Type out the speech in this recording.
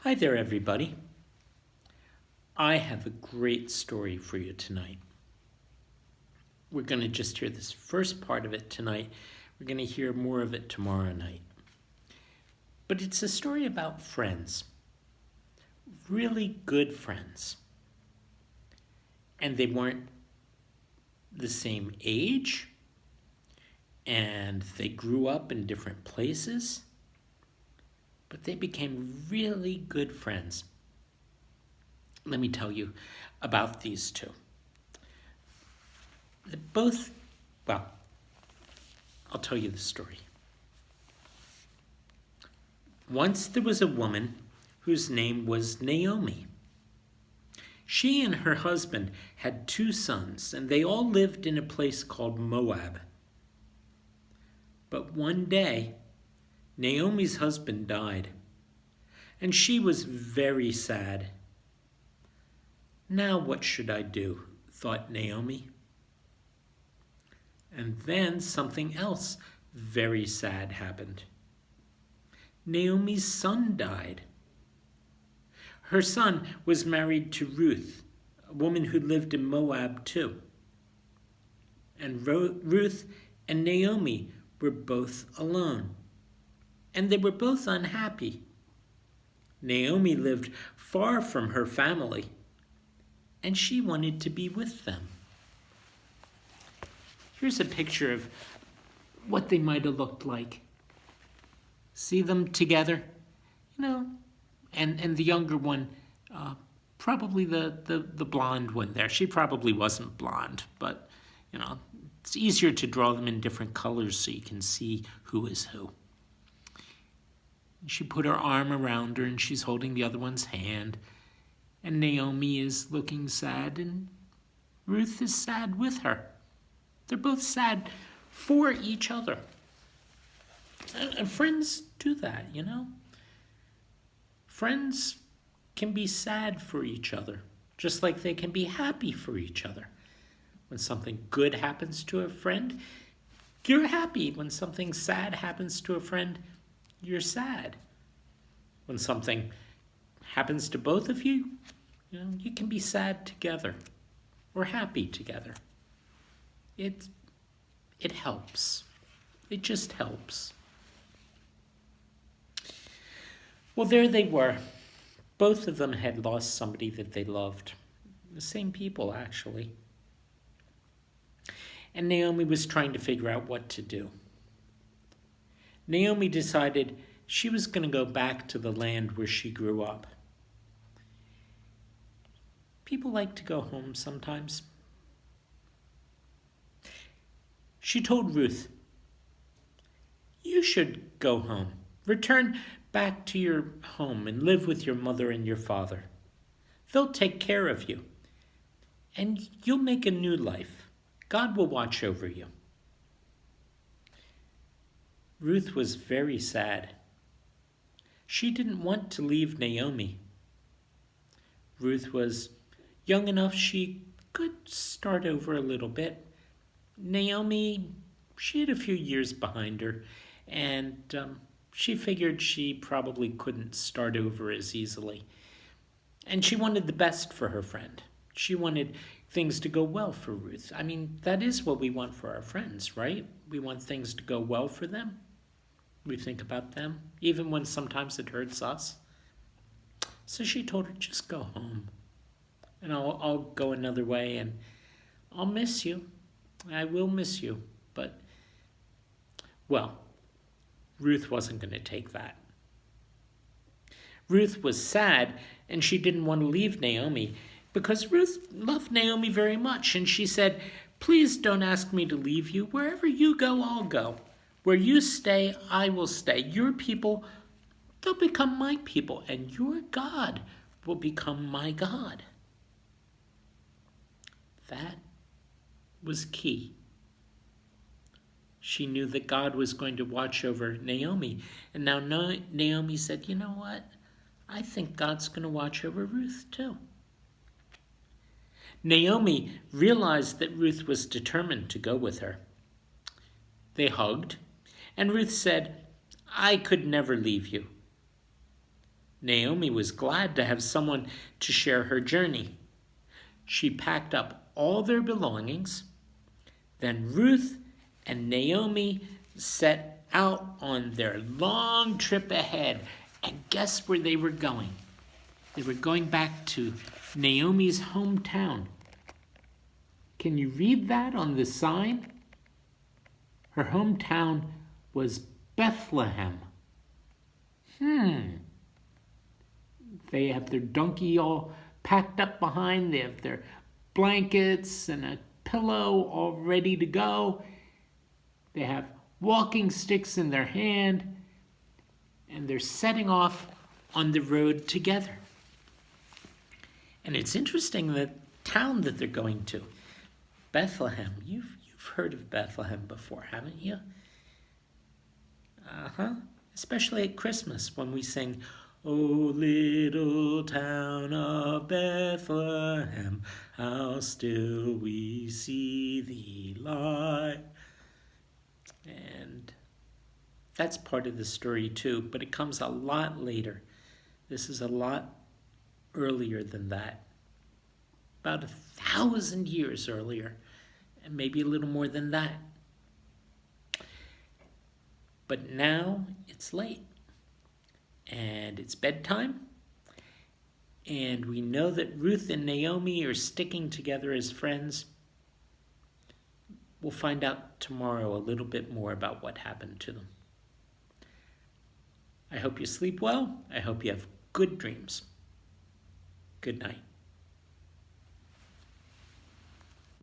Hi there, everybody. I have a great story for you tonight. We're going to just hear this first part of it tonight. We're going to hear more of it tomorrow night. But it's a story about friends, really good friends. And they weren't the same age, and they grew up in different places, but they became really good friends. Let me tell you about these two. I'll tell you the story. Once there was a woman whose name was Naomi. She and her husband had 2 sons, and they all lived in a place called Moab. But one day, Naomi's husband died, and she was very sad. Now what should I do? Thought Naomi. And then something else very sad happened. Naomi's son died. Her son was married to Ruth, a woman who lived in Moab too. And Ruth and Naomi were both alone, and they were both unhappy. Naomi lived far from her family, and she wanted to be with them. Here's a picture of what they might have looked like. See them together? And the younger one, probably the blonde one there. She probably wasn't blonde, but, it's easier to draw them in different colors so you can see who is who. She put her arm around her and she's holding the other one's hand. And Naomi is looking sad, and Ruth is sad with her. They're both sad for each other. And friends do that, Friends can be sad for each other, just like they can be happy for each other. When something good happens to a friend, you're happy. When something sad happens to a friend, you're sad. When something happens to both of you, you can be sad together or happy together. It helps. It just helps. Well, there they were. Both of them had lost somebody that they loved. The same people, actually. And Naomi was trying to figure out what to do. Naomi decided she was going to go back to the land where she grew up. People like to go home sometimes. She told Ruth, "You should go home. Return back to your home and live with your mother and your father. They'll take care of you, and you'll make a new life. God will watch over you." Ruth was very sad. She didn't want to leave Naomi. Ruth was young enough she could start over a little bit. Naomi, she had a few years behind her, and she figured she probably couldn't start over as easily. And she wanted the best for her friend. She wanted things to go well for Ruth. I mean, that is what we want for our friends, right? We want things to go well for them. We think about them, even when sometimes it hurts us. So she told her, "Just go home, and I'll go another way, and I'll miss you. I will miss you." But, Ruth wasn't going to take that. Ruth was sad, and she didn't want to leave Naomi, because Ruth loved Naomi very much, and she said, "Please don't ask me to leave you. Wherever you go, I'll go. Where you stay, I will stay. Your people, they'll become my people, and your God will become my God." That was key. She knew that God was going to watch over Naomi, and now Naomi said, "You know what? I think God's going to watch over Ruth too." Naomi realized that Ruth was determined to go with her. They hugged, and Ruth said, "I could never leave you." Naomi was glad to have someone to share her journey. She packed up all their belongings. Then Ruth and Naomi set out on their long trip ahead. And guess where they were going? They were going back to Naomi's hometown. Can you read that on the sign? Her hometown was Bethlehem. They have their donkey all packed up behind. They have their blankets and a pillow all ready to go. They have walking sticks in their hand. And they're setting off on the road together. And it's interesting the town that they're going to. Bethlehem. You've heard of Bethlehem before, haven't you? Especially at Christmas when we sing, "O little town of Bethlehem, how still we see thee lie." And that's part of the story too, but it comes a lot later. This is a lot earlier than that. About 1,000 years earlier, and maybe a little more than that. But now it's late, and it's bedtime, and we know that Ruth and Naomi are sticking together as friends. We'll find out tomorrow a little bit more about what happened to them. I hope you sleep well. I hope you have good dreams. Good night.